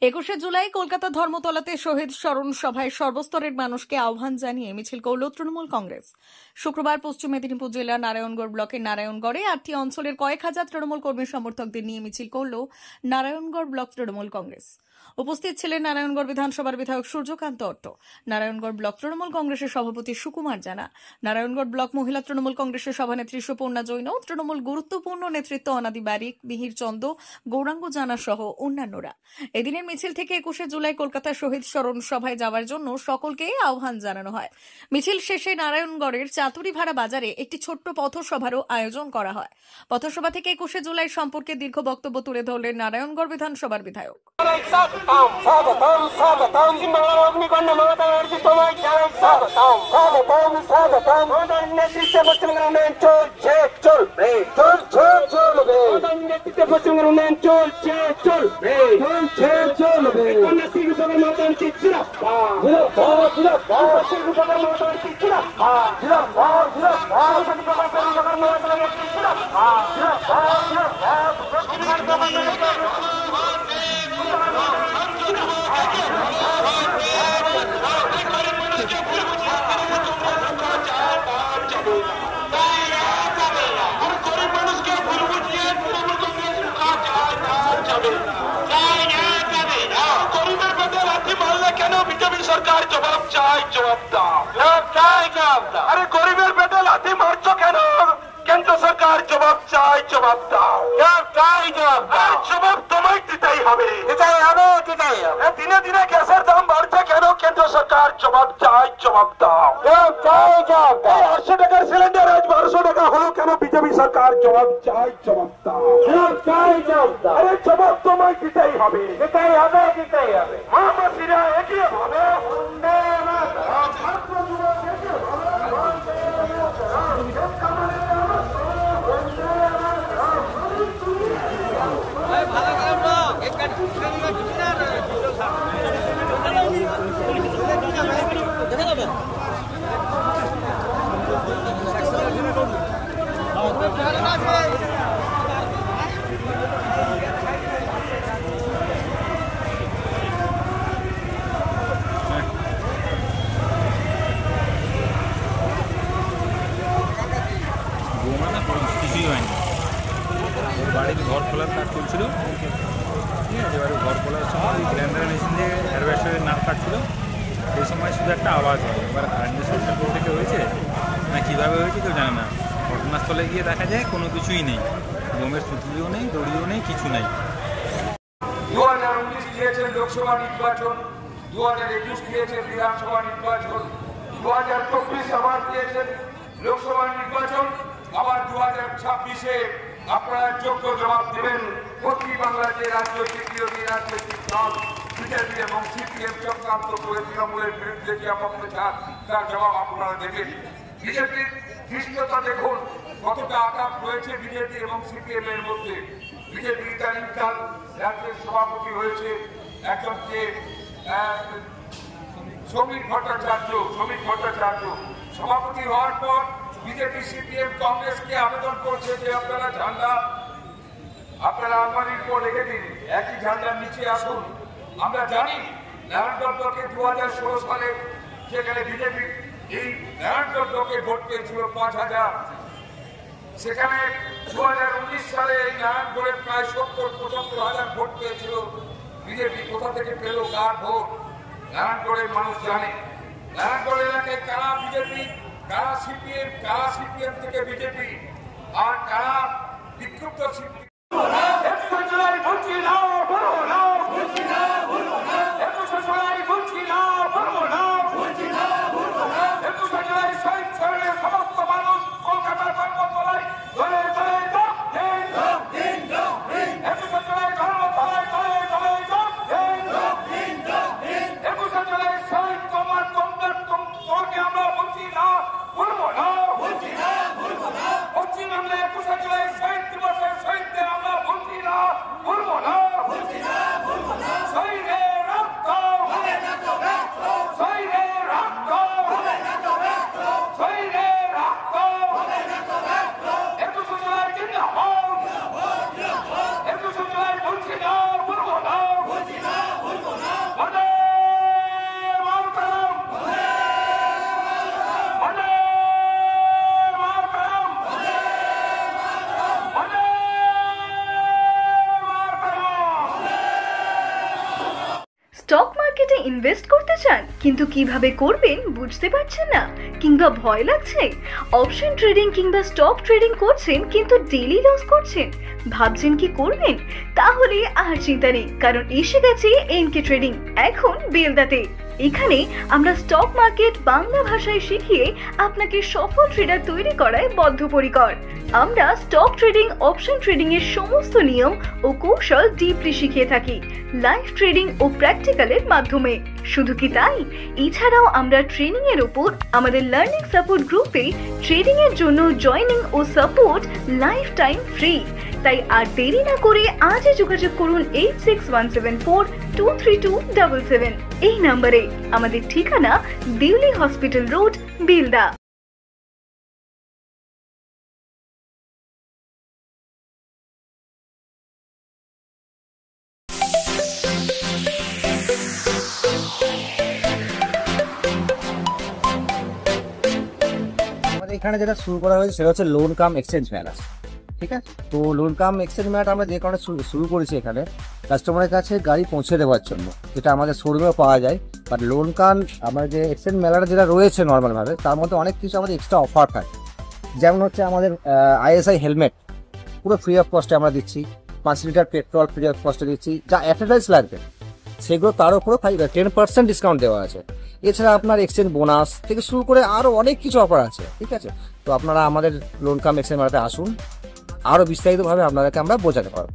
21শে জুলাই কলকাতা ধর্মতলাতে শহীদ স্মরণ সভায় সর্বস্তরের মানুষকে আহ্বান জানিয়ে মিছিল করল তৃণমূল কংগ্রেস। শুক্রবার পশ্চিম মেদিনীপুর জেলার নারায়ণগড় ব্লকের নারায়ণগড়ে 8টি অঞ্চলের কয়েক হাজার তৃণমূল কর্মী সমর্থকদের নিয়ে মিছিল করল নারায়ণগড় ব্লক তৃণমূল কংগ্রেস। উপস্থিত ছিলেন নারায়ণগড় বিধানসভার বিধায়ক সূর্যকান্ত অট্ট, নারায়ণগড় ব্লক তৃণমূল কংগ্রেসের সভাপতি সুকুমার জানা, নারায়ণগড় ব্লক মহিলা তৃণমূল কংগ্রেসের সভানেত্রী সুপর্ণা জৈন, তৃণমূল গুরুত্বপূর্ণ নেতৃত্ব অনাদি বারিক, মিহির চন্দ, গৌরাঙ্গ জানা সহ অন্যান্যরা। এদিনের মিছিল থেকে 21শে জুলাই কলকাতা শহীদ স্মরণ সভায় যাওয়ার জন্য সকলকে আহ্বান জানানো হয়। মিছিল শেষে নারায়ণগড়ের চাতুরিভাড়া বাজারে একটি ছোট্ট পথসভারও আয়োজন করা হয়। পথসভা থেকে 21শে জুলাই সম্পর্কে দীর্ঘ বক্তব্য তুলে ধরলেন নারায়ণগড় বিধানসভার বিধায়ক। सरकार जवाब चाहे जवाब दाओ अरे गरीबेर पेटे लाठी मारछो केन केंद्र सरकार जवाब चाहे जवाब दाओ जवाब तुम्हें दितेई होबे दिने दिने ग्यासेर दाम बाड़छे केन केंद्र सरकार जवाब चाहे जवाब दाओ 800 टाकार सिलेंडार आज 1200 टाका हलो केन बीजेपी सरकार जवाब चाहे जवाब दाओ अरे जवाब तुम्हें दितेई होबे महामासीरा एगिए भावे বাড়ির ঘর খোলার কাজ চলছিল, ঠিক আছে। এবারে ঘর খোলার সময় গ্রাইন্ডার মেশিন দিয়ে অ্যাডভেস্টারের নাক কাটছিল, সেই সময় শুধু একটা আওয়াজ হয়। এবার কারেন্টের শর্টের কোথা থেকে হয়েছে না কীভাবে হয়েছে কেউ জানে না। ঘটনাস্থলে গিয়ে দেখা যায় কোনো কিছুই নেই, বোমের সুতলিও নেই, দড়িও নেই, কিছু নেই। 2019 দিয়েছেন লোকসভা নির্বাচন, 2021 দিয়েছেন বিধানসভা নির্বাচন, 2024 আবার দিয়েছেন লোকসভা নির্বাচন, আবার 2026-এ আপনারা যোগ্য জবাব দেবেন। পশ্চিম বাংলার যে রাজনৈতিক বিরোধী রাজনৈতিক দল বিজেপি এবং সিপিএম চক্রান্ত করে তৃণমূলের বিরুদ্ধে যে অপপ্রচার, তার জবাব আপনারা দেবেন। বিজেপির ধৃষ্টতা দেখুন, কতটা আঘাত রয়েছে বিজেপি এবং সিপিএম এর মধ্যে। বিজেপি ইদানিংকাল রাজ্যের সভাপতি হয়েছে একজনকে শ্রমিক ভট্টাচার্য সভাপতি হওয়ার পর বিজেপি সিপিএম কংগ্রেসকে আবেদন করছে যে আপনারা আলমারির উপর রেখে দিন, একই ঝান্ডার নিচে আসুন। আমরা জানি নারায়ণগড় ব্লকে 2016 সালে সেখানে বিজেপি এই নারায়ণগড় ব্লকে ভোট পেয়েছিল 5000, সেখানে 2019 সালে এই নারায়ণগড়ের প্রায় 70-75 হাজার ভোট পেয়েছিল বিজেপি। কোথা থেকে পেল, কার ভোট নারায়ণগড়ের মানুষ জানে। নারায়ণগড় এলাকায় কারা বিজেপি, কারা সিপিএম থেকে বিজেপি, আর কারা বিক্ষুব্ধ সিপিএম। স্টক মার্কেটে ইনভেস্ট করতে চান কিন্তু কিভাবে করবেন বুঝতে পারছেন না কিংবা ভয় লাগছে? অপশন ট্রেডিং কিংবা স্টক ট্রেডিং করছেন কিন্তু ডেইলি লস করছেন, ভাবছেন কি করবেন? তাহলে আর চিন্তা নেই, কারণ এসে গেছে এনকে ট্রেডিং এখন বেলদাতে। এখানে আমরা স্টক মার্কেট বাংলা ভাষায় শিখিয়ে আপনাকে সফল ট্রেডার তৈরি করায় বদ্ধপরিকর। আমরা স্টক ট্রেডিং, অপশন ট্রেডিং এর সমস্ত নিয়ম ও কৌশল ডিপলি শিখিয়ে থাকি লাইভ ট্রেডিং ও প্র্যাকটিক্যালের মাধ্যমে। শুধু কি তাই, এছাড়াও আমরা ট্রেনিং এর উপর আমাদের লার্নিং সাপোর্ট গ্রুপে ট্রেডিং এর জন্য জয়েনিং ও সাপোর্ট লাইফ টাইম ফ্রি। তাই আর দেরি না করে আজই যোগাযোগ করুন 8617423277 এই নম্বরে। আমাদের ঠিকানা দিল্লি হসপিটাল রোড, বেলদা। আমাদের এখানে যেটা শুরু করা হয়েছে সেটা হচ্ছে লোন কাম এক্সচেঞ্জ মেলা। ঠিক আছে, তো লোন কাম এক্সচেঞ্জ মেলাটা আমরা যে কারণে শুরু করেছি এখানে কাস্টমারের কাছে গাড়ি পৌঁছে দেওয়ার জন্য, যেটা আমাদের শোরুমেও পাওয়া যায়। বাট লোন কাম আমার যে এক্সচেঞ্জ মেলাটা যেটা রয়েছে নর্মালভাবে, তার মধ্যে অনেক কিছু আমাদের এক্সট্রা অফার থাকে। যেমন হচ্ছে আমাদের ISI হেলমেট পুরো ফ্রি অফ কস্টে আমরা দিচ্ছি, 5 লিটার পেট্রোল ফ্রি অফ কস্টে দিচ্ছি, যা অ্যাডভার্টাইজ লাগবে সেগুলো তার উপরেও 10% ডিসকাউন্ট দেওয়া আছে। এছাড়া আপনার এক্সচেঞ্জ বোনাস থেকে শুরু করে আরও অনেক কিছু অফার আছে। ঠিক আছে, তো আপনারা আমাদের লোন কাম এক্সচেঞ্জ মেলাতে আসুন, আরও বিস্তারিতভাবে আপনাদেরকে আমরা বোঝাতে পারবো।